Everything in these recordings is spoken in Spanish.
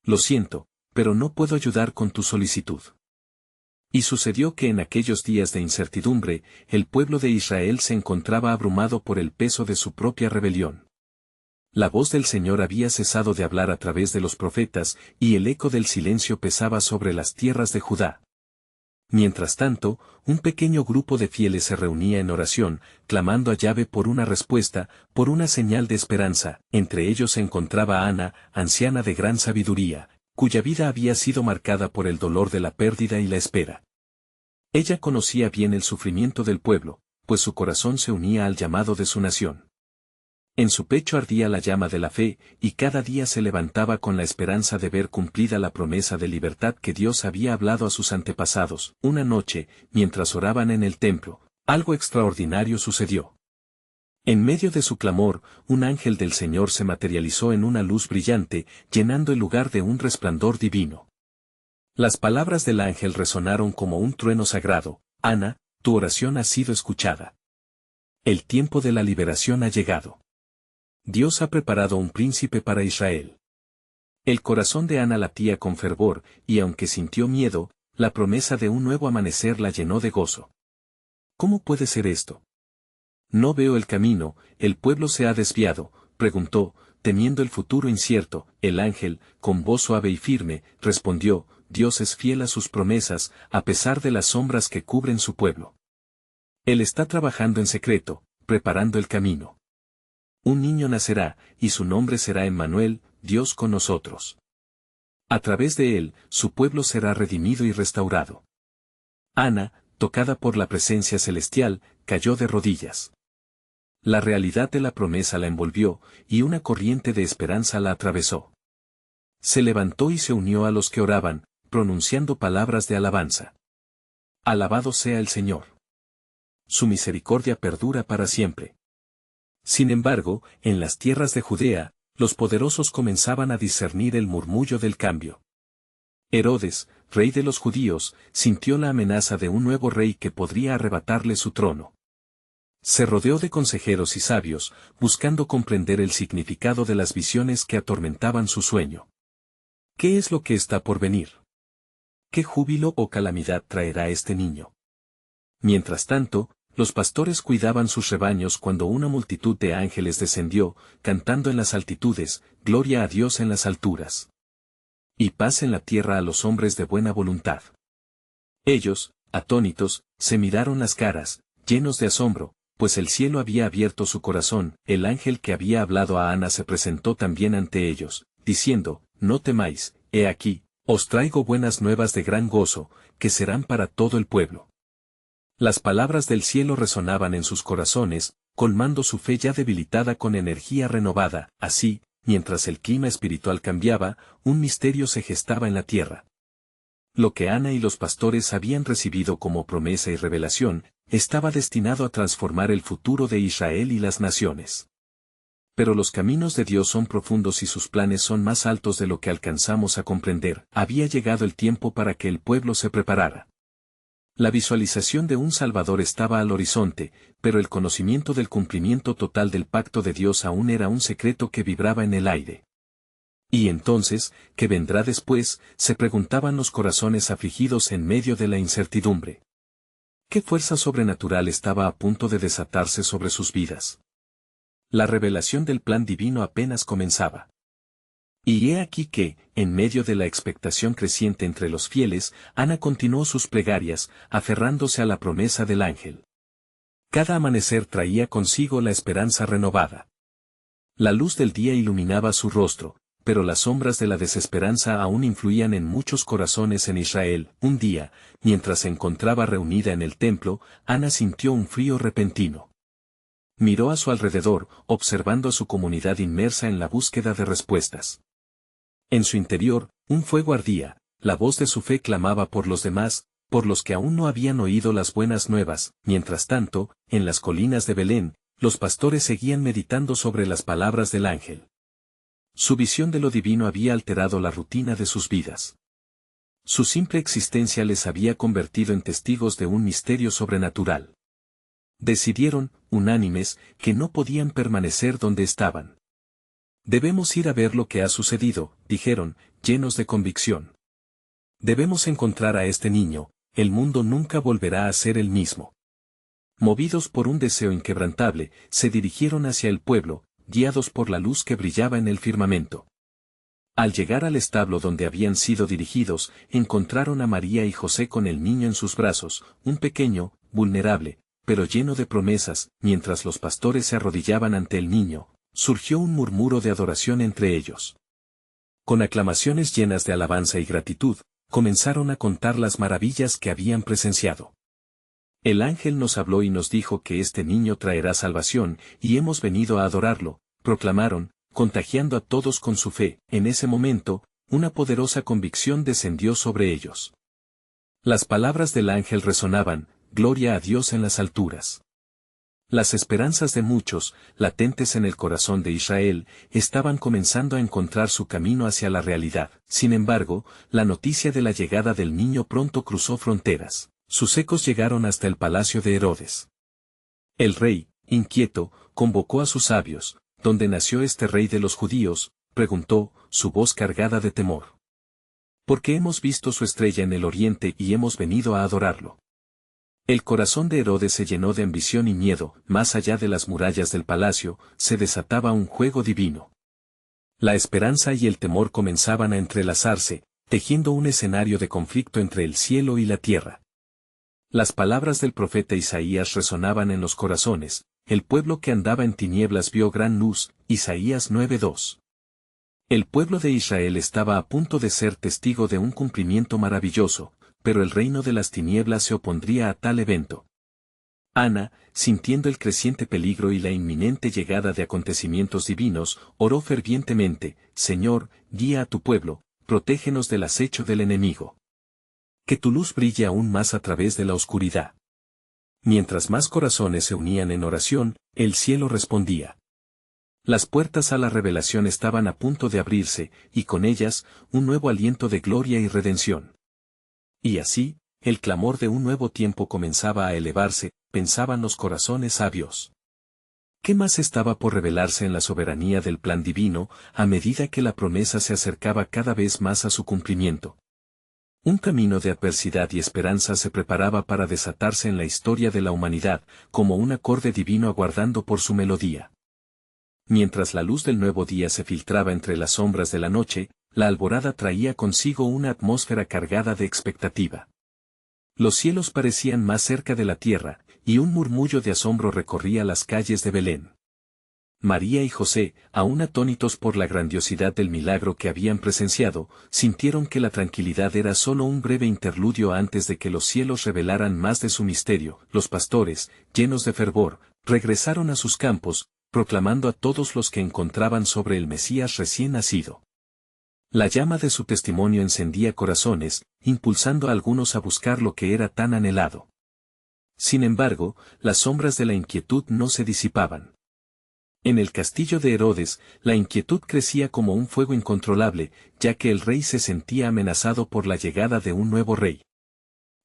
Lo siento, pero no puedo ayudar con tu solicitud. Y sucedió que en aquellos días de incertidumbre, el pueblo de Israel se encontraba abrumado por el peso de su propia rebelión. La voz del Señor había cesado de hablar a través de los profetas, y el eco del silencio pesaba sobre las tierras de Judá. Mientras tanto, un pequeño grupo de fieles se reunía en oración, clamando a Yahvé por una respuesta, por una señal de esperanza. Entre ellos se encontraba Ana, anciana de gran sabiduría, cuya vida había sido marcada por el dolor de la pérdida y la espera. Ella conocía bien el sufrimiento del pueblo, pues su corazón se unía al llamado de su nación. En su pecho ardía la llama de la fe, y cada día se levantaba con la esperanza de ver cumplida la promesa de libertad que Dios había hablado a sus antepasados. Una noche, mientras oraban en el templo, algo extraordinario sucedió. En medio de su clamor, un ángel del Señor se materializó en una luz brillante, llenando el lugar de un resplandor divino. Las palabras del ángel resonaron como un trueno sagrado: Ana, tu oración ha sido escuchada. El tiempo de la liberación ha llegado. Dios ha preparado un príncipe para Israel. El corazón de Ana latía con fervor, y aunque sintió miedo, la promesa de un nuevo amanecer la llenó de gozo. ¿Cómo puede ser esto? No veo el camino, el pueblo se ha desviado, preguntó, temiendo el futuro incierto. El ángel, con voz suave y firme, respondió: Dios es fiel a sus promesas, a pesar de las sombras que cubren su pueblo. Él está trabajando en secreto, preparando el camino. Un niño nacerá, y su nombre será Emmanuel, Dios con nosotros. A través de él, su pueblo será redimido y restaurado. Ana, tocada por la presencia celestial, cayó de rodillas. La realidad de la promesa la envolvió, y una corriente de esperanza la atravesó. Se levantó y se unió a los que oraban, pronunciando palabras de alabanza. Alabado sea el Señor. Su misericordia perdura para siempre. Sin embargo, en las tierras de Judea, los poderosos comenzaban a discernir el murmullo del cambio. Herodes, rey de los judíos, sintió la amenaza de un nuevo rey que podría arrebatarle su trono. Se rodeó de consejeros y sabios, buscando comprender el significado de las visiones que atormentaban su sueño. ¿Qué es lo que está por venir? ¿Qué júbilo o calamidad traerá este niño? Mientras tanto, los pastores cuidaban sus rebaños cuando una multitud de ángeles descendió, cantando en las altitudes: Gloria a Dios en las alturas. Y paz en la tierra a los hombres de buena voluntad. Ellos, atónitos, se miraron las caras, llenos de asombro, pues el cielo había abierto su corazón. El ángel que había hablado a Ana se presentó también ante ellos, diciendo: No temáis, he aquí, os traigo buenas nuevas de gran gozo, que serán para todo el pueblo. Las palabras del cielo resonaban en sus corazones, colmando su fe ya debilitada con energía renovada. Así, mientras el clima espiritual cambiaba, un misterio se gestaba en la tierra. Lo que Ana y los pastores habían recibido como promesa y revelación, estaba destinado a transformar el futuro de Israel y las naciones. Pero los caminos de Dios son profundos y sus planes son más altos de lo que alcanzamos a comprender. Había llegado el tiempo para que el pueblo se preparara. La visualización de un Salvador estaba al horizonte, pero el conocimiento del cumplimiento total del pacto de Dios aún era un secreto que vibraba en el aire. Y entonces, ¿qué vendrá después?, se preguntaban los corazones afligidos en medio de la incertidumbre. ¿Qué fuerza sobrenatural estaba a punto de desatarse sobre sus vidas? La revelación del plan divino apenas comenzaba. Y he aquí que, en medio de la expectación creciente entre los fieles, Ana continuó sus plegarias, aferrándose a la promesa del ángel. Cada amanecer traía consigo la esperanza renovada. La luz del día iluminaba su rostro, pero las sombras de la desesperanza aún influían en muchos corazones en Israel. Un día, mientras se encontraba reunida en el templo, Ana sintió un frío repentino. Miró a su alrededor, observando a su comunidad inmersa en la búsqueda de respuestas. En su interior, un fuego ardía, la voz de su fe clamaba por los demás, por los que aún no habían oído las buenas nuevas. Mientras tanto, en las colinas de Belén, los pastores seguían meditando sobre las palabras del ángel. Su visión de lo divino había alterado la rutina de sus vidas. Su simple existencia les había convertido en testigos de un misterio sobrenatural. Decidieron, unánimes, que no podían permanecer donde estaban. Debemos ir a ver lo que ha sucedido, dijeron, llenos de convicción. Debemos encontrar a este niño, el mundo nunca volverá a ser el mismo. Movidos por un deseo inquebrantable, se dirigieron hacia el pueblo, guiados por la luz que brillaba en el firmamento. Al llegar al establo donde habían sido dirigidos, encontraron a María y José con el niño en sus brazos, un pequeño, vulnerable, pero lleno de promesas. Mientras los pastores se arrodillaban ante el niño, surgió un murmuro de adoración entre ellos. Con aclamaciones llenas de alabanza y gratitud, comenzaron a contar las maravillas que habían presenciado. El ángel nos habló y nos dijo que este niño traerá salvación, y hemos venido a adorarlo, proclamaron, contagiando a todos con su fe. En ese momento, una poderosa convicción descendió sobre ellos. Las palabras del ángel resonaban, gloria a Dios en las alturas. Las esperanzas de muchos, latentes en el corazón de Israel, estaban comenzando a encontrar su camino hacia la realidad. Sin embargo, la noticia de la llegada del niño pronto cruzó fronteras. Sus ecos llegaron hasta el palacio de Herodes. El rey, inquieto, convocó a sus sabios. ¿Dónde nació este rey de los judíos?, preguntó, su voz cargada de temor. Porque hemos visto su estrella en el oriente y hemos venido a adorarlo. El corazón de Herodes se llenó de ambición y miedo. Más allá de las murallas del palacio, se desataba un juego divino. La esperanza y el temor comenzaban a entrelazarse, tejiendo un escenario de conflicto entre el cielo y la tierra. Las palabras del profeta Isaías resonaban en los corazones. El pueblo que andaba en tinieblas vio gran luz, Isaías 9:2. El pueblo de Israel estaba a punto de ser testigo de un cumplimiento maravilloso, pero el reino de las tinieblas se opondría a tal evento. Ana, sintiendo el creciente peligro y la inminente llegada de acontecimientos divinos, oró fervientemente, Señor, guía a tu pueblo, protégenos del acecho del enemigo. Que tu luz brille aún más a través de la oscuridad. Mientras más corazones se unían en oración, el cielo respondía. Las puertas a la revelación estaban a punto de abrirse, y con ellas, un nuevo aliento de gloria y redención. Y así, el clamor de un nuevo tiempo comenzaba a elevarse, pensaban los corazones sabios. ¿Qué más estaba por revelarse en la soberanía del plan divino, a medida que la promesa se acercaba cada vez más a su cumplimiento? Un camino de adversidad y esperanza se preparaba para desatarse en la historia de la humanidad, como un acorde divino aguardando por su melodía. Mientras la luz del nuevo día se filtraba entre las sombras de la noche, la alborada traía consigo una atmósfera cargada de expectativa. Los cielos parecían más cerca de la tierra, y un murmullo de asombro recorría las calles de Belén. María y José, aún atónitos por la grandiosidad del milagro que habían presenciado, sintieron que la tranquilidad era solo un breve interludio antes de que los cielos revelaran más de su misterio. Los pastores, llenos de fervor, regresaron a sus campos, proclamando a todos los que encontraban sobre el Mesías recién nacido. La llama de su testimonio encendía corazones, impulsando a algunos a buscar lo que era tan anhelado. Sin embargo, las sombras de la inquietud no se disipaban. En el castillo de Herodes, la inquietud crecía como un fuego incontrolable, ya que el rey se sentía amenazado por la llegada de un nuevo rey.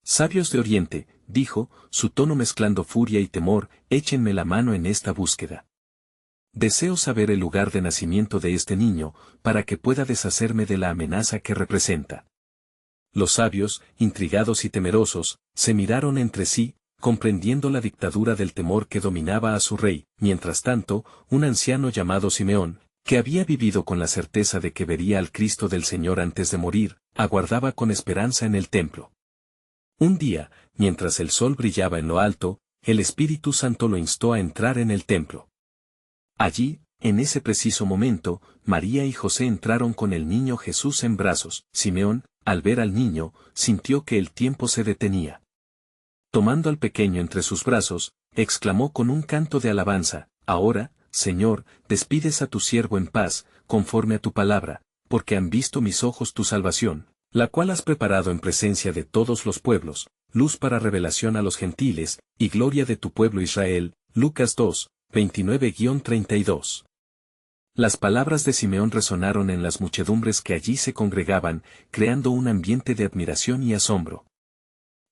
Sabios de Oriente, dijo, su tono mezclando furia y temor, échenme la mano en esta búsqueda. Deseo saber el lugar de nacimiento de este niño, para que pueda deshacerme de la amenaza que representa. Los sabios, intrigados y temerosos, se miraron entre sí, comprendiendo la dictadura del temor que dominaba a su rey. Mientras tanto, un anciano llamado Simeón, que había vivido con la certeza de que vería al Cristo del Señor antes de morir, aguardaba con esperanza en el templo. Un día, mientras el sol brillaba en lo alto, el Espíritu Santo lo instó a entrar en el templo. Allí, en ese preciso momento, María y José entraron con el niño Jesús en brazos. Simeón, al ver al niño, sintió que el tiempo se detenía. Tomando al pequeño entre sus brazos, exclamó con un canto de alabanza, ahora, Señor, despides a tu siervo en paz, conforme a tu palabra, porque han visto mis ojos tu salvación, la cual has preparado en presencia de todos los pueblos, luz para revelación a los gentiles, y gloria de tu pueblo Israel. Lucas 2, 29-32. Las palabras de Simeón resonaron en las muchedumbres que allí se congregaban, creando un ambiente de admiración y asombro.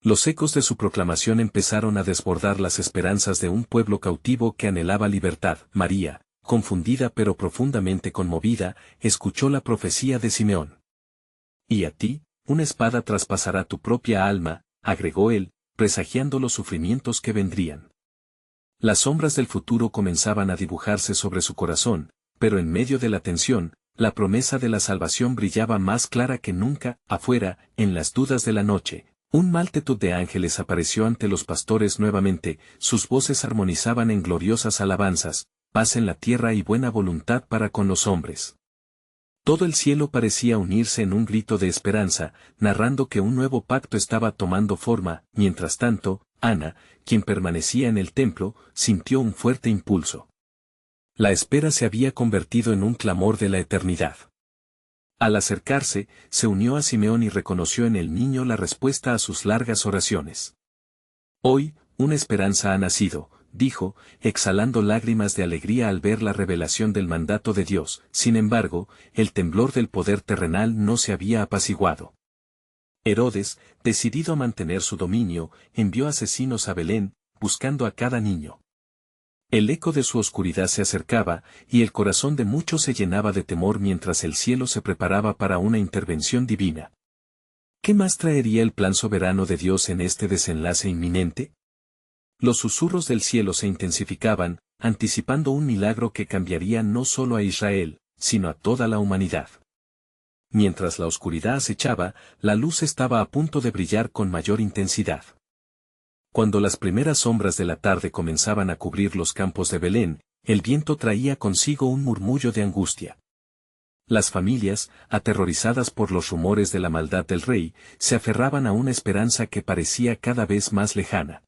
Los ecos de su proclamación empezaron a desbordar las esperanzas de un pueblo cautivo que anhelaba libertad. María, confundida pero profundamente conmovida, escuchó la profecía de Simeón. Y a ti, una espada traspasará tu propia alma, agregó él, presagiando los sufrimientos que vendrían. Las sombras del futuro comenzaban a dibujarse sobre su corazón, pero en medio de la tensión, la promesa de la salvación brillaba más clara que nunca. Afuera, en las dudas de la noche, un multitud de ángeles apareció ante los pastores nuevamente, sus voces armonizaban en gloriosas alabanzas, paz en la tierra y buena voluntad para con los hombres. Todo el cielo parecía unirse en un grito de esperanza, narrando que un nuevo pacto estaba tomando forma. Mientras tanto, Ana, quien permanecía en el templo, sintió un fuerte impulso. La espera se había convertido en un clamor de la eternidad. Al acercarse, se unió a Simeón y reconoció en el niño la respuesta a sus largas oraciones. Hoy, una esperanza ha nacido, dijo, exhalando lágrimas de alegría al ver la revelación del mandato de Dios. Sin embargo, el temblor del poder terrenal no se había apaciguado. Herodes, decidido a mantener su dominio, envió asesinos a Belén, buscando a cada niño. El eco de su oscuridad se acercaba, y el corazón de muchos se llenaba de temor mientras el cielo se preparaba para una intervención divina. ¿Qué más traería el plan soberano de Dios en este desenlace inminente? Los susurros del cielo se intensificaban, anticipando un milagro que cambiaría no solo a Israel, sino a toda la humanidad. Mientras la oscuridad acechaba, la luz estaba a punto de brillar con mayor intensidad. Cuando las primeras sombras de la tarde comenzaban a cubrir los campos de Belén, el viento traía consigo un murmullo de angustia. Las familias, aterrorizadas por los rumores de la maldad del rey, se aferraban a una esperanza que parecía cada vez más lejana.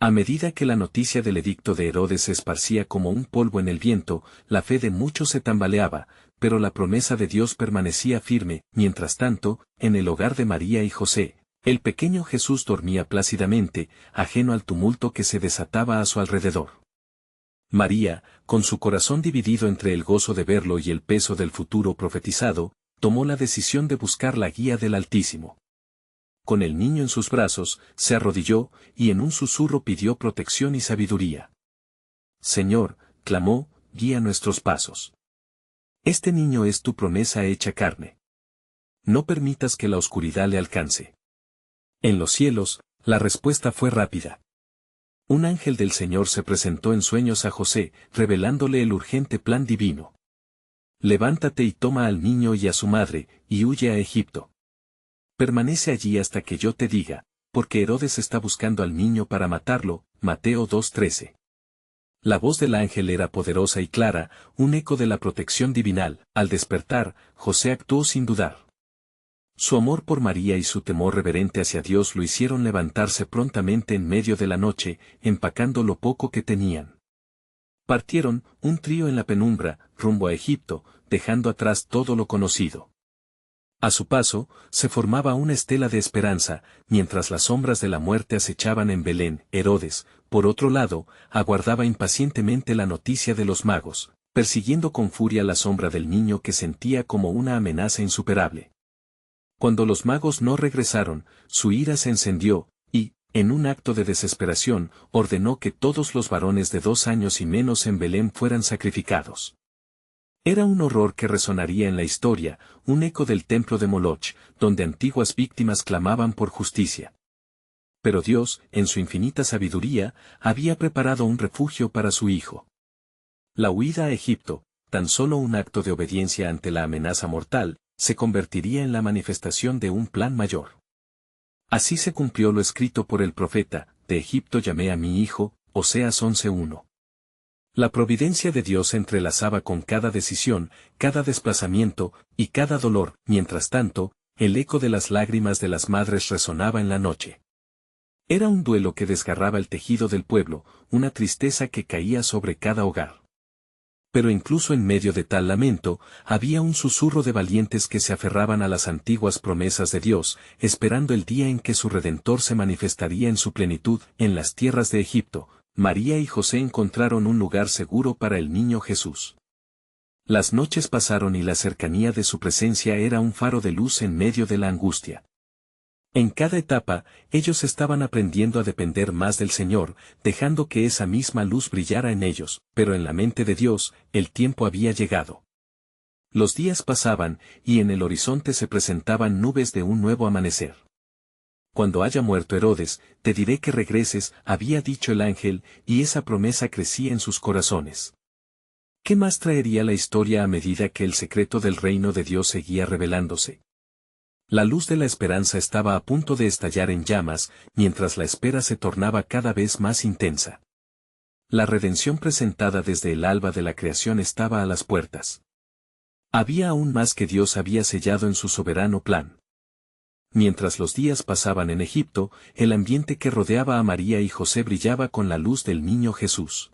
A medida que la noticia del edicto de Herodes se esparcía como un polvo en el viento, la fe de muchos se tambaleaba, pero la promesa de Dios permanecía firme. Mientras tanto, en el hogar de María y José, el pequeño Jesús dormía plácidamente, ajeno al tumulto que se desataba a su alrededor. María, con su corazón dividido entre el gozo de verlo y el peso del futuro profetizado, tomó la decisión de buscar la guía del Altísimo. Con el niño en sus brazos, se arrodilló, y en un susurro pidió protección y sabiduría. Señor, clamó, guía nuestros pasos. Este niño es tu promesa hecha carne. No permitas que la oscuridad le alcance. En los cielos, la respuesta fue rápida. Un ángel del Señor se presentó en sueños a José, revelándole el urgente plan divino. Levántate y toma al niño y a su madre, y huye a Egipto. Permanece allí hasta que yo te diga, porque Herodes está buscando al niño para matarlo. Mateo 2:13. La voz del ángel era poderosa y clara, un eco de la protección divinal. Al despertar, José actuó sin dudar. Su amor por María y su temor reverente hacia Dios lo hicieron levantarse prontamente en medio de la noche, empacando lo poco que tenían. Partieron, un trío en la penumbra, rumbo a Egipto, dejando atrás todo lo conocido. A su paso, se formaba una estela de esperanza, mientras las sombras de la muerte acechaban en Belén. Herodes, por otro lado, aguardaba impacientemente la noticia de los magos, persiguiendo con furia la sombra del niño que sentía como una amenaza insuperable. Cuando los magos no regresaron, su ira se encendió, y, en un acto de desesperación, ordenó que todos los varones de 2 años y menos en Belén fueran sacrificados. Era un horror que resonaría en la historia, un eco del templo de Moloch, donde antiguas víctimas clamaban por justicia. Pero Dios, en su infinita sabiduría, había preparado un refugio para su hijo. La huida a Egipto, tan solo un acto de obediencia ante la amenaza mortal, se convertiría en la manifestación de un plan mayor. Así se cumplió lo escrito por el profeta: de Egipto llamé a mi hijo, Oseas 11:1. La providencia de Dios se entrelazaba con cada decisión, cada desplazamiento, y cada dolor. Mientras tanto, el eco de las lágrimas de las madres resonaba en la noche. Era un duelo que desgarraba el tejido del pueblo, una tristeza que caía sobre cada hogar. Pero incluso en medio de tal lamento, había un susurro de valientes que se aferraban a las antiguas promesas de Dios, esperando el día en que su Redentor se manifestaría en su plenitud. En las tierras de Egipto, María y José encontraron un lugar seguro para el niño Jesús. Las noches pasaron y la cercanía de su presencia era un faro de luz en medio de la angustia. En cada etapa, ellos estaban aprendiendo a depender más del Señor, dejando que esa misma luz brillara en ellos, pero en la mente de Dios, el tiempo había llegado. Los días pasaban, y en el horizonte se presentaban nubes de un nuevo amanecer. Cuando haya muerto Herodes, te diré que regreses, había dicho el ángel, y esa promesa crecía en sus corazones. ¿Qué más traería la historia a medida que el secreto del reino de Dios seguía revelándose? La luz de la esperanza estaba a punto de estallar en llamas, mientras la espera se tornaba cada vez más intensa. La redención presentada desde el alba de la creación estaba a las puertas. Había aún más que Dios había sellado en su soberano plan. Mientras los días pasaban en Egipto, el ambiente que rodeaba a María y José brillaba con la luz del niño Jesús.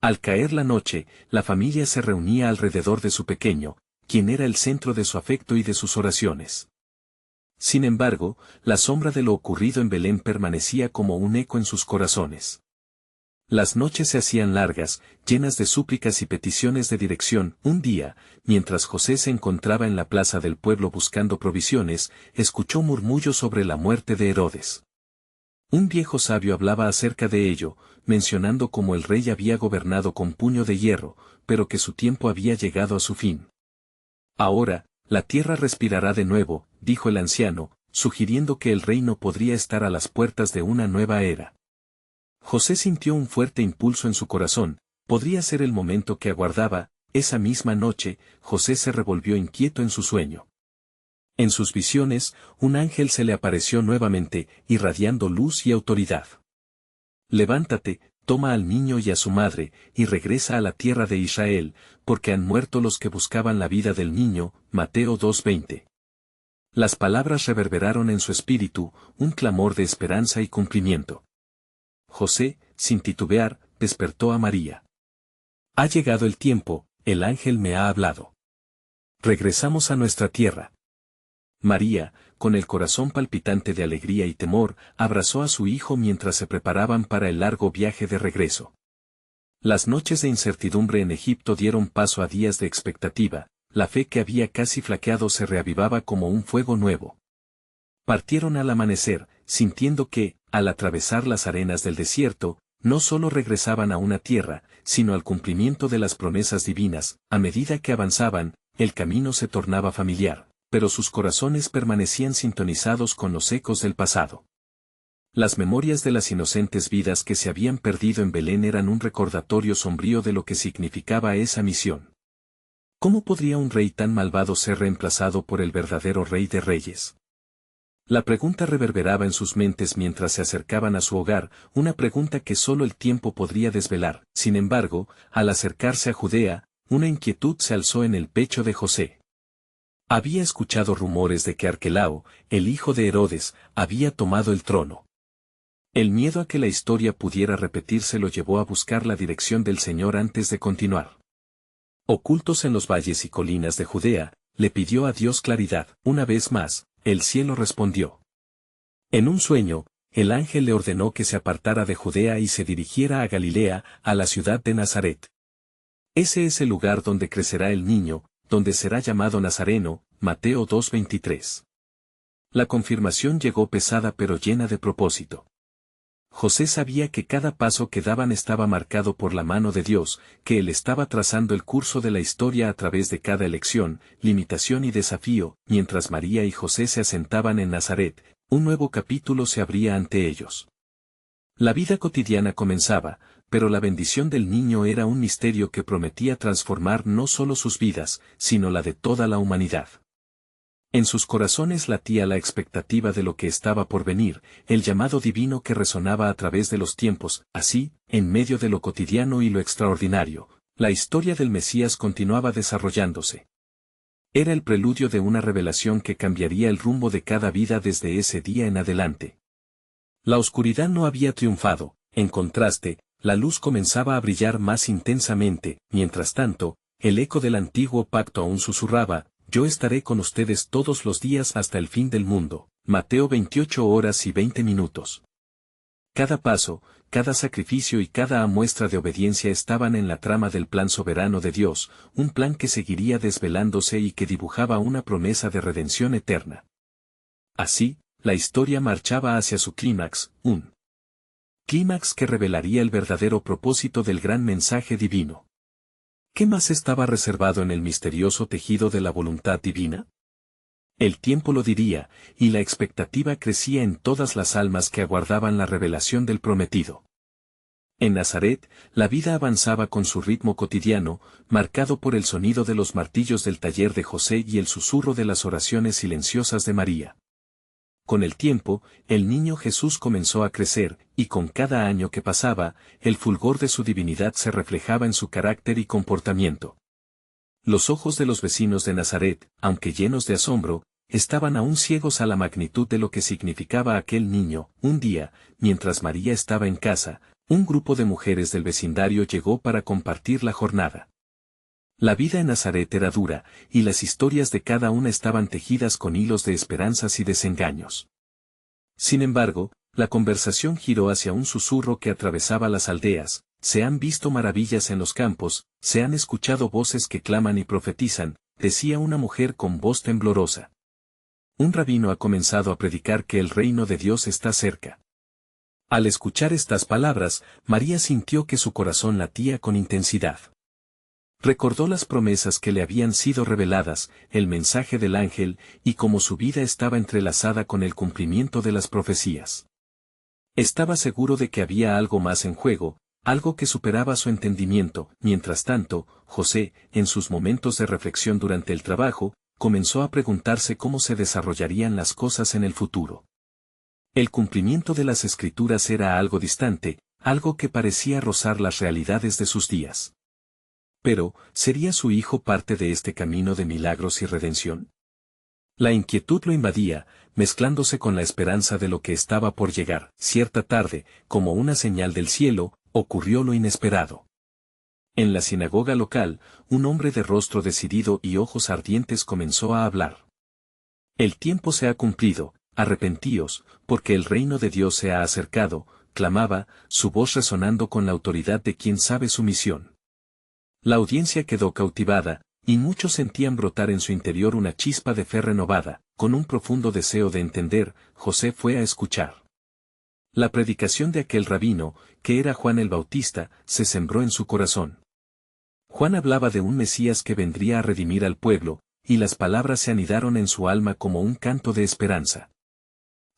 Al caer la noche, la familia se reunía alrededor de su pequeño, quien era el centro de su afecto y de sus oraciones. Sin embargo, la sombra de lo ocurrido en Belén permanecía como un eco en sus corazones. Las noches se hacían largas, llenas de súplicas y peticiones de dirección. Un día, mientras José se encontraba en la plaza del pueblo buscando provisiones, escuchó murmullos sobre la muerte de Herodes. Un viejo sabio hablaba acerca de ello, mencionando cómo el rey había gobernado con puño de hierro, pero que su tiempo había llegado a su fin. Ahora, la tierra respirará de nuevo, dijo el anciano, sugiriendo que el reino podría estar a las puertas de una nueva era. José sintió un fuerte impulso en su corazón, podría ser el momento que aguardaba. Esa misma noche, José se revolvió inquieto en su sueño. En sus visiones, un ángel se le apareció nuevamente, irradiando luz y autoridad. Levántate, toma al niño y a su madre, y regresa a la tierra de Israel, porque han muerto los que buscaban la vida del niño. Mateo 2:20. Las palabras reverberaron en su espíritu, un clamor de esperanza y cumplimiento. José, sin titubear, despertó a María. Ha llegado el tiempo, el ángel me ha hablado. Regresamos a nuestra tierra. María, con el corazón palpitante de alegría y temor, abrazó a su hijo mientras se preparaban para el largo viaje de regreso. Las noches de incertidumbre en Egipto dieron paso a días de expectativa, la fe que había casi flaqueado se reavivaba como un fuego nuevo. Partieron al amanecer, sintiendo que, al atravesar las arenas del desierto, no solo regresaban a una tierra, sino al cumplimiento de las promesas divinas. A medida que avanzaban, el camino se tornaba familiar, pero sus corazones permanecían sintonizados con los ecos del pasado. Las memorias de las inocentes vidas que se habían perdido en Belén eran un recordatorio sombrío de lo que significaba esa misión. ¿Cómo podría un rey tan malvado ser reemplazado por el verdadero Rey de Reyes? La pregunta reverberaba en sus mentes mientras se acercaban a su hogar, una pregunta que solo el tiempo podría desvelar. Sin embargo, al acercarse a Judea, una inquietud se alzó en el pecho de José. Había escuchado rumores de que Arquelao, el hijo de Herodes, había tomado el trono. El miedo a que la historia pudiera repetirse lo llevó a buscar la dirección del Señor antes de continuar. Ocultos en los valles y colinas de Judea, le pidió a Dios claridad. Una vez más, el cielo respondió. En un sueño, el ángel le ordenó que se apartara de Judea y se dirigiera a Galilea, a la ciudad de Nazaret. Ese es el lugar donde crecerá el niño, donde será llamado Nazareno. Mateo 2:23. La confirmación llegó pesada pero llena de propósito. José sabía que cada paso que daban estaba marcado por la mano de Dios, que Él estaba trazando el curso de la historia a través de cada elección, limitación y desafío. Mientras María y José se asentaban en Nazaret, un nuevo capítulo se abría ante ellos. La vida cotidiana comenzaba, pero la bendición del niño era un misterio que prometía transformar no solo sus vidas, sino la de toda la humanidad. En sus corazones latía la expectativa de lo que estaba por venir, el llamado divino que resonaba a través de los tiempos. Así, en medio de lo cotidiano y lo extraordinario, la historia del Mesías continuaba desarrollándose. Era el preludio de una revelación que cambiaría el rumbo de cada vida desde ese día en adelante. La oscuridad no había triunfado, en contraste, la luz comenzaba a brillar más intensamente. Mientras tanto, el eco del antiguo pacto aún susurraba: yo estaré con ustedes todos los días hasta el fin del mundo. Mateo 28:20. Cada paso, cada sacrificio y cada muestra de obediencia estaban en la trama del plan soberano de Dios, un plan que seguiría desvelándose y que dibujaba una promesa de redención eterna. Así, la historia marchaba hacia su clímax, un clímax que revelaría el verdadero propósito del gran mensaje divino. ¿Qué más estaba reservado en el misterioso tejido de la voluntad divina? El tiempo lo diría, y la expectativa crecía en todas las almas que aguardaban la revelación del prometido. En Nazaret, la vida avanzaba con su ritmo cotidiano, marcado por el sonido de los martillos del taller de José y el susurro de las oraciones silenciosas de María. Con el tiempo, el niño Jesús comenzó a crecer, y con cada año que pasaba, el fulgor de su divinidad se reflejaba en su carácter y comportamiento. Los ojos de los vecinos de Nazaret, aunque llenos de asombro, estaban aún ciegos a la magnitud de lo que significaba aquel niño. Un día, mientras María estaba en casa, un grupo de mujeres del vecindario llegó para compartir la jornada. La vida en Nazaret era dura, y las historias de cada una estaban tejidas con hilos de esperanzas y desengaños. Sin embargo, la conversación giró hacia un susurro que atravesaba las aldeas. Se han visto maravillas en los campos, se han escuchado voces que claman y profetizan, decía una mujer con voz temblorosa. Un rabino ha comenzado a predicar que el reino de Dios está cerca. Al escuchar estas palabras, María sintió que su corazón latía con intensidad. Recordó las promesas que le habían sido reveladas, el mensaje del ángel, y cómo su vida estaba entrelazada con el cumplimiento de las profecías. Estaba seguro de que había algo más en juego, algo que superaba su entendimiento. Mientras tanto, José, en sus momentos de reflexión durante el trabajo, comenzó a preguntarse cómo se desarrollarían las cosas en el futuro. El cumplimiento de las Escrituras era algo distante, algo que parecía rozar las realidades de sus días. Pero, ¿sería su hijo parte de este camino de milagros y redención? La inquietud lo invadía, mezclándose con la esperanza de lo que estaba por llegar. Cierta tarde, como una señal del cielo, ocurrió lo inesperado. En la sinagoga local, un hombre de rostro decidido y ojos ardientes comenzó a hablar. El tiempo se ha cumplido, arrepentíos, porque el reino de Dios se ha acercado, clamaba, su voz resonando con la autoridad de quien sabe su misión. La audiencia quedó cautivada, y muchos sentían brotar en su interior una chispa de fe renovada. Con un profundo deseo de entender, José fue a escuchar. La predicación de aquel rabino, que era Juan el Bautista, se sembró en su corazón. Juan hablaba de un Mesías que vendría a redimir al pueblo, y las palabras se anidaron en su alma como un canto de esperanza.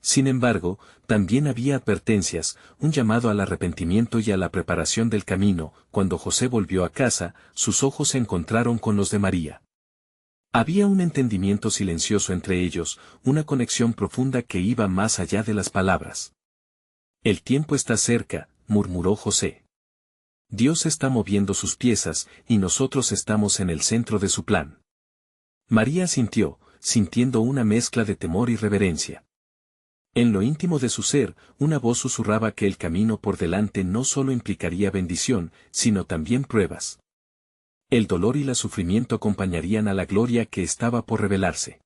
Sin embargo, también había advertencias, un llamado al arrepentimiento y a la preparación del camino. Cuando José volvió a casa, sus ojos se encontraron con los de María. Había un entendimiento silencioso entre ellos, una conexión profunda que iba más allá de las palabras. El tiempo está cerca, murmuró José. Dios está moviendo sus piezas, y nosotros estamos en el centro de su plan. María asintió, sintiendo una mezcla de temor y reverencia. En lo íntimo de su ser, una voz susurraba que el camino por delante no solo implicaría bendición, sino también pruebas. El dolor y el sufrimiento acompañarían a la gloria que estaba por revelarse.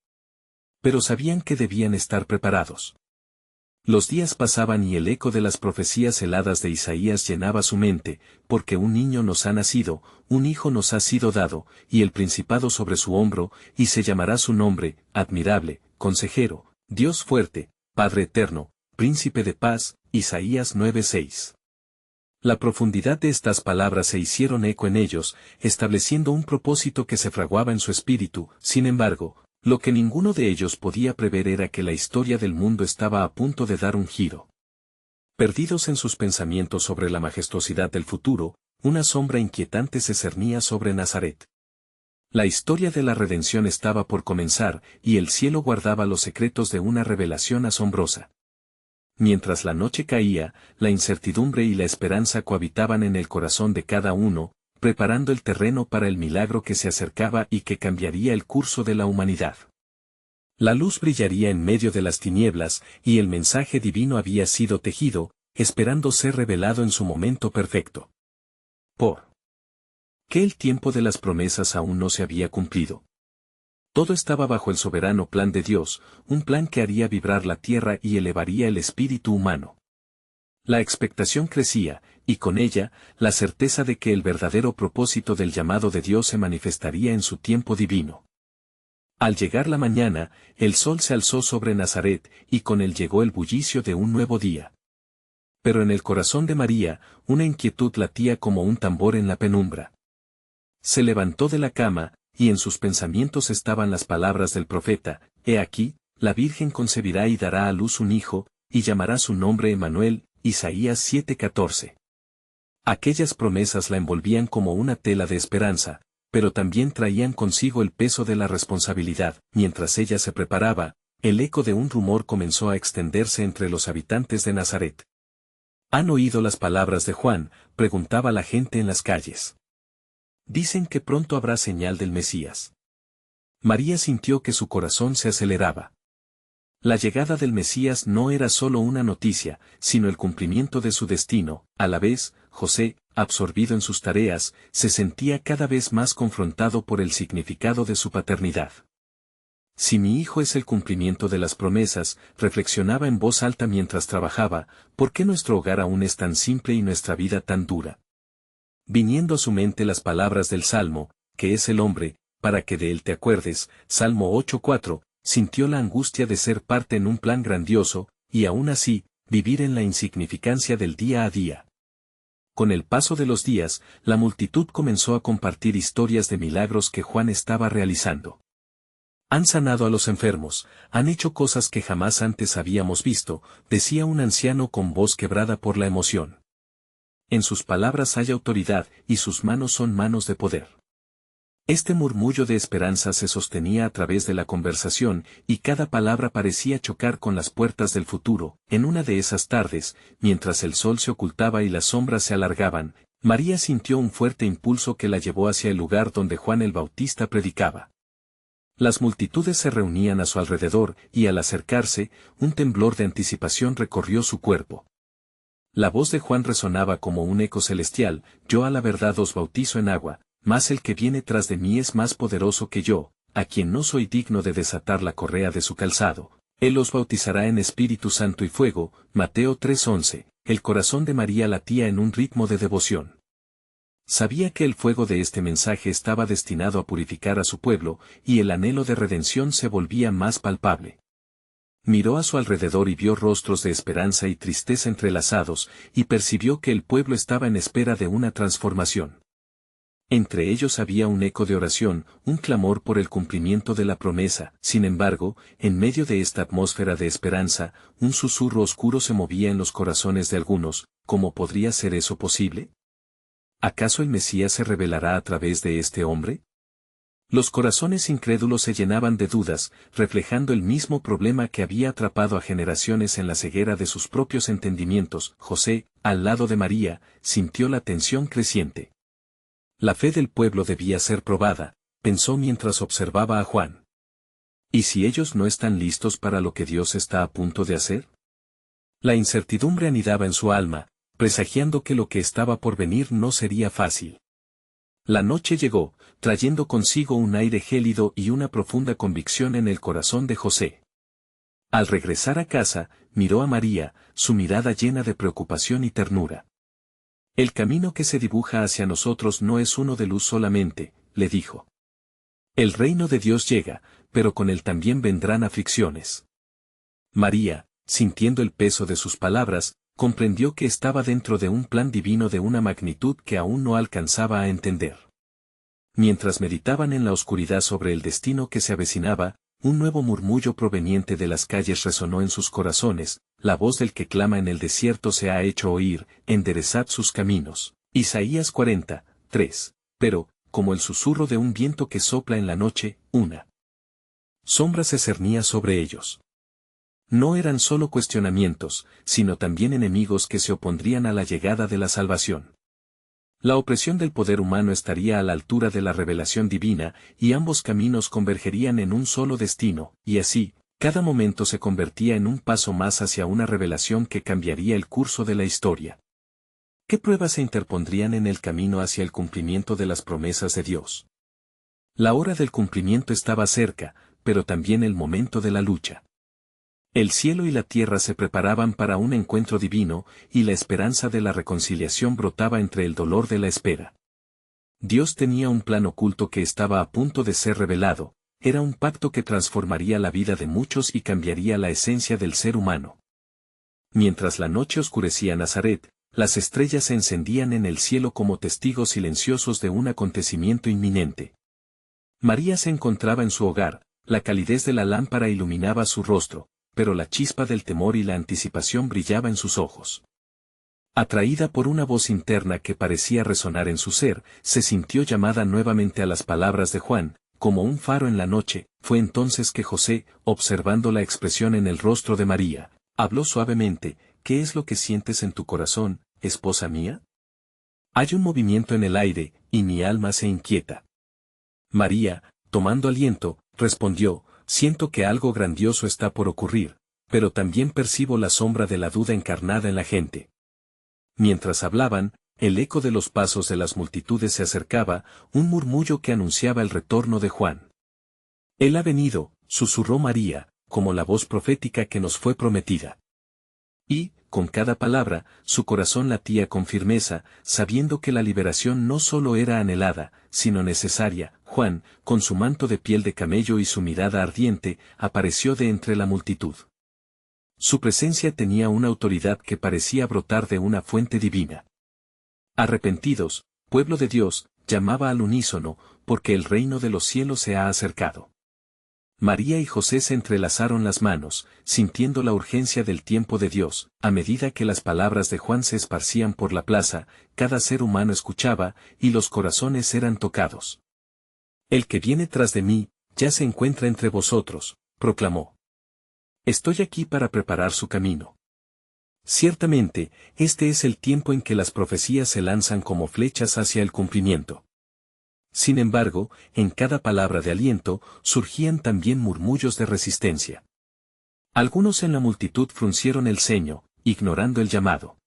Pero sabían que debían estar preparados. Los días pasaban y el eco de las profecías heladas de Isaías llenaba su mente, porque un niño nos ha nacido, un hijo nos ha sido dado, y el principado sobre su hombro, y se llamará su nombre, admirable, consejero, Dios fuerte, Padre eterno, príncipe de paz. Isaías 9:6. La profundidad de estas palabras se hicieron eco en ellos, estableciendo un propósito que se fraguaba en su espíritu. Sin embargo, lo que ninguno de ellos podía prever era que la historia del mundo estaba a punto de dar un giro. Perdidos en sus pensamientos sobre la majestuosidad del futuro, una sombra inquietante se cernía sobre Nazaret. La historia de la redención estaba por comenzar, y el cielo guardaba los secretos de una revelación asombrosa. Mientras la noche caía, la incertidumbre y la esperanza cohabitaban en el corazón de cada uno, preparando el terreno para el milagro que se acercaba y que cambiaría el curso de la humanidad. La luz brillaría en medio de las tinieblas, y el mensaje divino había sido tejido, esperando ser revelado en su momento perfecto. ¿Por qué el tiempo de las promesas aún no se había cumplido? Todo estaba bajo el soberano plan de Dios, un plan que haría vibrar la tierra y elevaría el espíritu humano. La expectación crecía, y con ella, la certeza de que el verdadero propósito del llamado de Dios se manifestaría en su tiempo divino. Al llegar la mañana, el sol se alzó sobre Nazaret, y con él llegó el bullicio de un nuevo día. Pero en el corazón de María, una inquietud latía como un tambor en la penumbra. Se levantó de la cama, y en sus pensamientos estaban las palabras del profeta: He aquí, la Virgen concebirá y dará a luz un hijo, y llamará su nombre Emmanuel, Isaías 7:14. Aquellas promesas la envolvían como una tela de esperanza, pero también traían consigo el peso de la responsabilidad. Mientras ella se preparaba, el eco de un rumor comenzó a extenderse entre los habitantes de Nazaret. ¿Han oído las palabras de Juan?, preguntaba la gente en las calles. Dicen que pronto habrá señal del Mesías. María sintió que su corazón se aceleraba. La llegada del Mesías no era solo una noticia, sino el cumplimiento de su destino. A la vez, José, absorbido en sus tareas, se sentía cada vez más confrontado por el significado de su paternidad. Si mi hijo es el cumplimiento de las promesas, reflexionaba en voz alta mientras trabajaba, ¿por qué nuestro hogar aún es tan simple y nuestra vida tan dura? Viniendo a su mente las palabras del Salmo, que es el hombre, para que de él te acuerdes, Salmo 8:4, sintió la angustia de ser parte en un plan grandioso, y aún así, vivir en la insignificancia del día a día. Con el paso de los días, la multitud comenzó a compartir historias de milagros que Juan estaba realizando. Han sanado a los enfermos, han hecho cosas que jamás antes habíamos visto, decía un anciano con voz quebrada por la emoción. En sus palabras hay autoridad, y sus manos son manos de poder. Este murmullo de esperanza se sostenía a través de la conversación, y cada palabra parecía chocar con las puertas del futuro. En una de esas tardes, mientras el sol se ocultaba y las sombras se alargaban, María sintió un fuerte impulso que la llevó hacia el lugar donde Juan el Bautista predicaba. Las multitudes se reunían a su alrededor, y al acercarse, un temblor de anticipación recorrió su cuerpo. La voz de Juan resonaba como un eco celestial: Yo a la verdad os bautizo en agua, mas el que viene tras de mí es más poderoso que yo, a quien no soy digno de desatar la correa de su calzado. Él os bautizará en Espíritu Santo y fuego. Mateo 3:11. El corazón de María latía en un ritmo de devoción. Sabía que el fuego de este mensaje estaba destinado a purificar a su pueblo, y el anhelo de redención se volvía más palpable. Miró a su alrededor y vio rostros de esperanza y tristeza entrelazados, y percibió que el pueblo estaba en espera de una transformación. Entre ellos había un eco de oración, un clamor por el cumplimiento de la promesa. Sin embargo, en medio de esta atmósfera de esperanza, un susurro oscuro se movía en los corazones de algunos: ¿cómo podría ser eso posible? ¿Acaso el Mesías se revelará a través de este hombre? Los corazones incrédulos se llenaban de dudas, reflejando el mismo problema que había atrapado a generaciones en la ceguera de sus propios entendimientos. José, al lado de María, sintió la tensión creciente. La fe del pueblo debía ser probada, pensó mientras observaba a Juan. ¿Y si ellos no están listos para lo que Dios está a punto de hacer? La incertidumbre anidaba en su alma, presagiando que lo que estaba por venir no sería fácil. La noche llegó, trayendo consigo un aire gélido y una profunda convicción en el corazón de José. Al regresar a casa, miró a María, su mirada llena de preocupación y ternura. El camino que se dibuja hacia nosotros no es uno de luz solamente, le dijo. El reino de Dios llega, pero con él también vendrán aflicciones. María, sintiendo el peso de sus palabras, comprendió que estaba dentro de un plan divino de una magnitud que aún no alcanzaba a entender. Mientras meditaban en la oscuridad sobre el destino que se avecinaba, un nuevo murmullo proveniente de las calles resonó en sus corazones: la voz del que clama en el desierto se ha hecho oír, enderezad sus caminos. Isaías 40:3. Pero, como el susurro de un viento que sopla en la noche, una sombra se cernía sobre ellos. No eran solo cuestionamientos, sino también enemigos que se opondrían a la llegada de la salvación. La opresión del poder humano estaría a la altura de la revelación divina, y ambos caminos convergerían en un solo destino, y así, cada momento se convertía en un paso más hacia una revelación que cambiaría el curso de la historia. ¿Qué pruebas se interpondrían en el camino hacia el cumplimiento de las promesas de Dios? La hora del cumplimiento estaba cerca, pero también el momento de la lucha. El cielo y la tierra se preparaban para un encuentro divino, y la esperanza de la reconciliación brotaba entre el dolor de la espera. Dios tenía un plan oculto que estaba a punto de ser revelado, era un pacto que transformaría la vida de muchos y cambiaría la esencia del ser humano. Mientras la noche oscurecía Nazaret, las estrellas se encendían en el cielo como testigos silenciosos de un acontecimiento inminente. María se encontraba en su hogar, la calidez de la lámpara iluminaba su rostro, pero la chispa del temor y la anticipación brillaba en sus ojos. Atraída por una voz interna que parecía resonar en su ser, se sintió llamada nuevamente a las palabras de Juan, como un faro en la noche. Fue entonces que José, observando la expresión en el rostro de María, habló suavemente: ¿qué es lo que sientes en tu corazón, esposa mía? Hay un movimiento en el aire, y mi alma se inquieta. María, tomando aliento, respondió: siento que algo grandioso está por ocurrir, pero también percibo la sombra de la duda encarnada en la gente. Mientras hablaban, el eco de los pasos de las multitudes se acercaba, un murmullo que anunciaba el retorno de Juan. Él ha venido, susurró María, como la voz profética que nos fue prometida. Y, con cada palabra, su corazón latía con firmeza, sabiendo que la liberación no solo era anhelada, sino necesaria. Juan, con su manto de piel de camello y su mirada ardiente, apareció de entre la multitud. Su presencia tenía una autoridad que parecía brotar de una fuente divina. Arrepentidos, pueblo de Dios, llamaba al unísono, porque el reino de los cielos se ha acercado. María y José se entrelazaron las manos, sintiendo la urgencia del tiempo de Dios. A medida que las palabras de Juan se esparcían por la plaza, cada ser humano escuchaba, y los corazones eran tocados. El que viene tras de mí, ya se encuentra entre vosotros, proclamó. Estoy aquí para preparar su camino. Ciertamente, este es el tiempo en que las profecías se lanzan como flechas hacia el cumplimiento. Sin embargo, en cada palabra de aliento, surgían también murmullos de resistencia. Algunos en la multitud fruncieron el ceño, ignorando el llamado.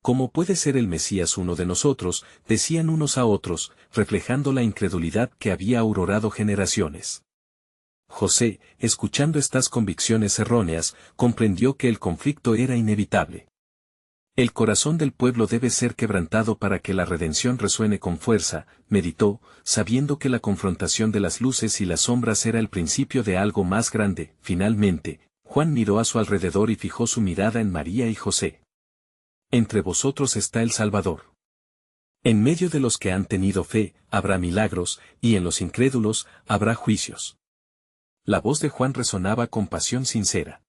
¿Cómo puede ser el Mesías uno de nosotros?, decían unos a otros, reflejando la incredulidad que había aurorado generaciones. José, escuchando estas convicciones erróneas, comprendió que el conflicto era inevitable. El corazón del pueblo debe ser quebrantado para que la redención resuene con fuerza, meditó, sabiendo que la confrontación de las luces y las sombras era el principio de algo más grande. Finalmente, Juan miró a su alrededor y fijó su mirada en María y José. Entre vosotros está el Salvador. En medio de los que han tenido fe, habrá milagros, y en los incrédulos, habrá juicios. La voz de Juan resonaba con pasión sincera.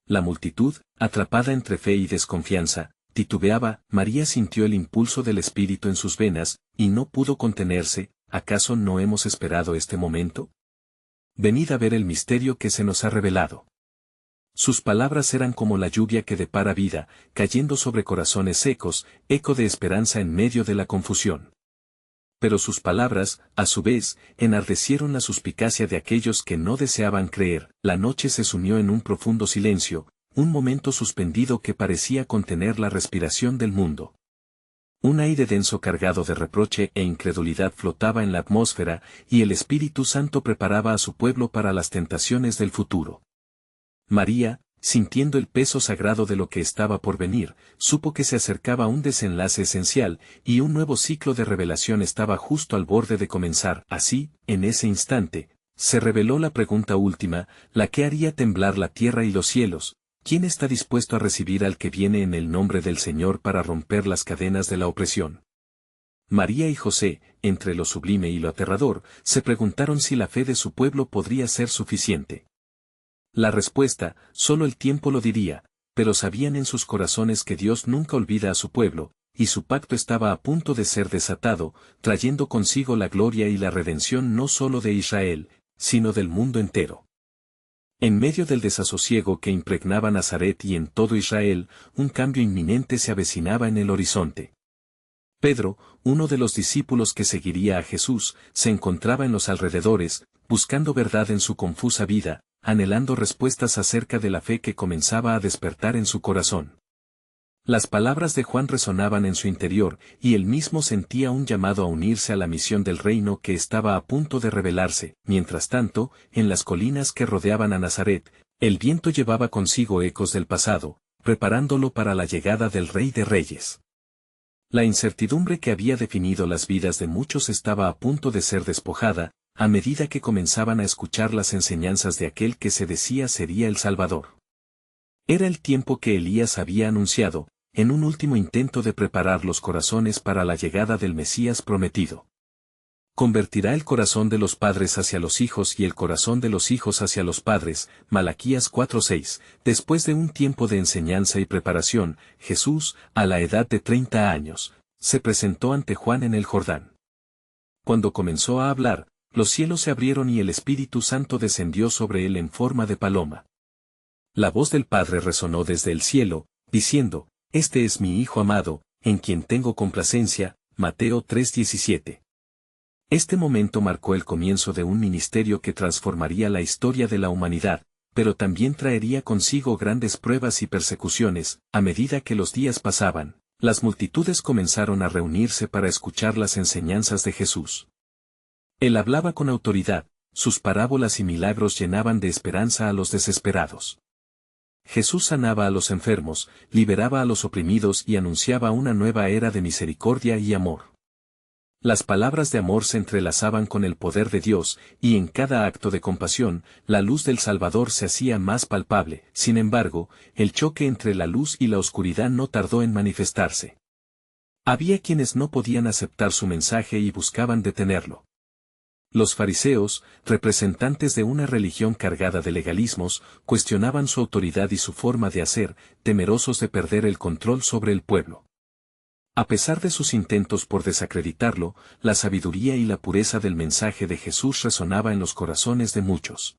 La multitud, atrapada entre fe y desconfianza, titubeaba. María sintió el impulso del Espíritu en sus venas, y no pudo contenerse. ¿Acaso no hemos esperado este momento? Venid a ver el misterio que se nos ha revelado. Sus palabras eran como la lluvia que depara vida, cayendo sobre corazones secos, eco de esperanza en medio de la confusión. Pero sus palabras, a su vez, enardecieron la suspicacia de aquellos que no deseaban creer. La noche se sumió en un profundo silencio, un momento suspendido que parecía contener la respiración del mundo. Un aire denso cargado de reproche e incredulidad flotaba en la atmósfera, y el Espíritu Santo preparaba a su pueblo para las tentaciones del futuro. María, sintiendo el peso sagrado de lo que estaba por venir, supo que se acercaba un desenlace esencial, y un nuevo ciclo de revelación estaba justo al borde de comenzar. Así, en ese instante, se reveló la pregunta última, la que haría temblar la tierra y los cielos: ¿quién está dispuesto a recibir al que viene en el nombre del Señor para romper las cadenas de la opresión? María y José, entre lo sublime y lo aterrador, se preguntaron si la fe de su pueblo podría ser suficiente. La respuesta, solo el tiempo lo diría, pero sabían en sus corazones que Dios nunca olvida a su pueblo, y su pacto estaba a punto de ser desatado, trayendo consigo la gloria y la redención no solo de Israel, sino del mundo entero. En medio del desasosiego que impregnaba Nazaret y en todo Israel, un cambio inminente se avecinaba en el horizonte. Pedro, uno de los discípulos que seguiría a Jesús, se encontraba en los alrededores, buscando verdad en su confusa vida, anhelando respuestas acerca de la fe que comenzaba a despertar en su corazón. Las palabras de Juan resonaban en su interior, y él mismo sentía un llamado a unirse a la misión del reino que estaba a punto de revelarse. Mientras tanto, en las colinas que rodeaban a Nazaret, el viento llevaba consigo ecos del pasado, preparándolo para la llegada del Rey de Reyes. La incertidumbre que había definido las vidas de muchos estaba a punto de ser despojada, a medida que comenzaban a escuchar las enseñanzas de aquel que se decía sería el Salvador. Era el tiempo que Elías había anunciado, en un último intento de preparar los corazones para la llegada del Mesías prometido. Convertirá el corazón de los padres hacia los hijos y el corazón de los hijos hacia los padres, Malaquías 4:6. Después de un tiempo de enseñanza y preparación, Jesús, a la edad de 30 años, se presentó ante Juan en el Jordán. Cuando comenzó a hablar, los cielos se abrieron y el Espíritu Santo descendió sobre él en forma de paloma. La voz del Padre resonó desde el cielo, diciendo, «Este es mi Hijo amado, en quien tengo complacencia», Mateo 3:17. Este momento marcó el comienzo de un ministerio que transformaría la historia de la humanidad, pero también traería consigo grandes pruebas y persecuciones. A medida que los días pasaban, las multitudes comenzaron a reunirse para escuchar las enseñanzas de Jesús. Él hablaba con autoridad, sus parábolas y milagros llenaban de esperanza a los desesperados. Jesús sanaba a los enfermos, liberaba a los oprimidos y anunciaba una nueva era de misericordia y amor. Las palabras de amor se entrelazaban con el poder de Dios, y en cada acto de compasión, la luz del Salvador se hacía más palpable. Sin embargo, el choque entre la luz y la oscuridad no tardó en manifestarse. Había quienes no podían aceptar su mensaje y buscaban detenerlo. Los fariseos, representantes de una religión cargada de legalismos, cuestionaban su autoridad y su forma de hacer, temerosos de perder el control sobre el pueblo. A pesar de sus intentos por desacreditarlo, la sabiduría y la pureza del mensaje de Jesús resonaba en los corazones de muchos.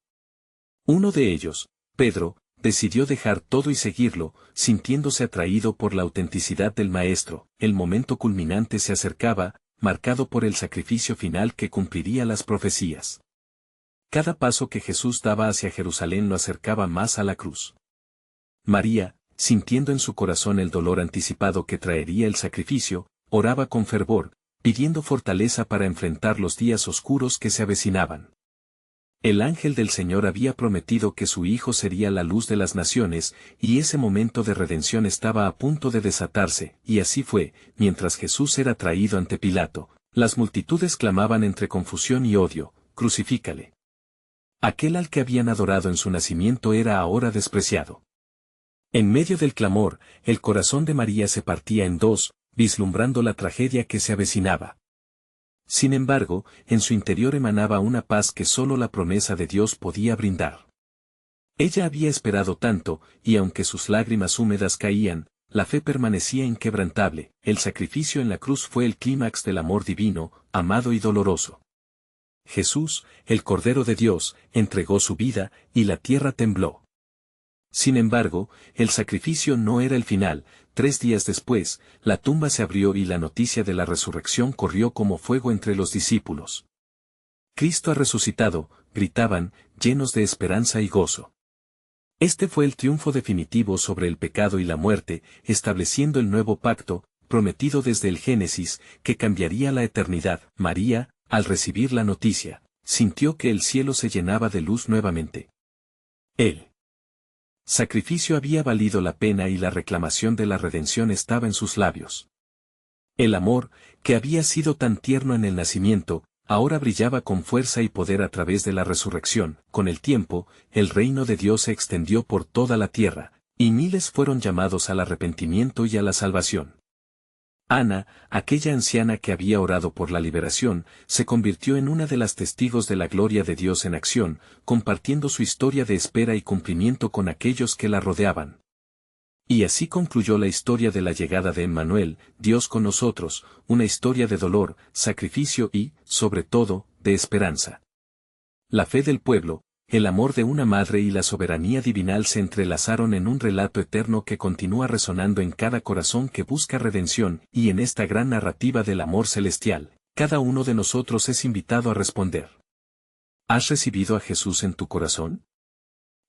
Uno de ellos, Pedro, decidió dejar todo y seguirlo, sintiéndose atraído por la autenticidad del Maestro. El momento culminante se acercaba, marcado por el sacrificio final que cumpliría las profecías. Cada paso que Jesús daba hacia Jerusalén lo acercaba más a la cruz. María, sintiendo en su corazón el dolor anticipado que traería el sacrificio, oraba con fervor, pidiendo fortaleza para enfrentar los días oscuros que se avecinaban. El ángel del Señor había prometido que su Hijo sería la luz de las naciones, y ese momento de redención estaba a punto de desatarse, y así fue. Mientras Jesús era traído ante Pilato, las multitudes clamaban entre confusión y odio, «Crucifícale». Aquel al que habían adorado en su nacimiento era ahora despreciado. En medio del clamor, el corazón de María se partía en dos, vislumbrando la tragedia que se avecinaba. Sin embargo, en su interior emanaba una paz que solo la promesa de Dios podía brindar. Ella había esperado tanto, y aunque sus lágrimas húmedas caían, la fe permanecía inquebrantable. El sacrificio en la cruz fue el clímax del amor divino, amado y doloroso. Jesús, el Cordero de Dios, entregó su vida, y la tierra tembló. Sin embargo, el sacrificio no era el final. 3 días después, la tumba se abrió y la noticia de la resurrección corrió como fuego entre los discípulos. «Cristo ha resucitado», gritaban, llenos de esperanza y gozo. Este fue el triunfo definitivo sobre el pecado y la muerte, estableciendo el nuevo pacto, prometido desde el Génesis, que cambiaría la eternidad. María, al recibir la noticia, sintió que el cielo se llenaba de luz nuevamente. El sacrificio había valido la pena y la reclamación de la redención estaba en sus labios. El amor, que había sido tan tierno en el nacimiento, ahora brillaba con fuerza y poder a través de la resurrección. Con el tiempo, el reino de Dios se extendió por toda la tierra, y miles fueron llamados al arrepentimiento y a la salvación. Ana, aquella anciana que había orado por la liberación, se convirtió en una de las testigos de la gloria de Dios en acción, compartiendo su historia de espera y cumplimiento con aquellos que la rodeaban. Y así concluyó la historia de la llegada de Emmanuel, Dios con nosotros, una historia de dolor, sacrificio y, sobre todo, de esperanza. La fe del pueblo, el amor de una madre y la soberanía divinal se entrelazaron en un relato eterno que continúa resonando en cada corazón que busca redención, y en esta gran narrativa del amor celestial, cada uno de nosotros es invitado a responder. ¿Has recibido a Jesús en tu corazón?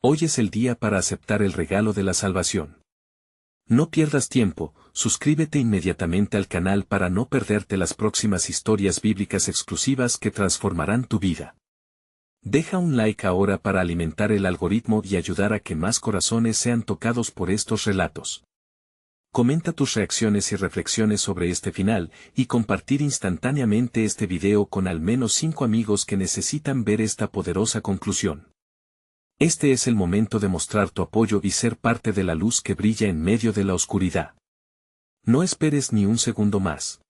Hoy es el día para aceptar el regalo de la salvación. No pierdas tiempo, suscríbete inmediatamente al canal para no perderte las próximas historias bíblicas exclusivas que transformarán tu vida. Deja un like ahora para alimentar el algoritmo y ayudar a que más corazones sean tocados por estos relatos. Comenta tus reacciones y reflexiones sobre este final, y compartir instantáneamente este video con al menos 5 amigos que necesitan ver esta poderosa conclusión. Este es el momento de mostrar tu apoyo y ser parte de la luz que brilla en medio de la oscuridad. No esperes ni un segundo más.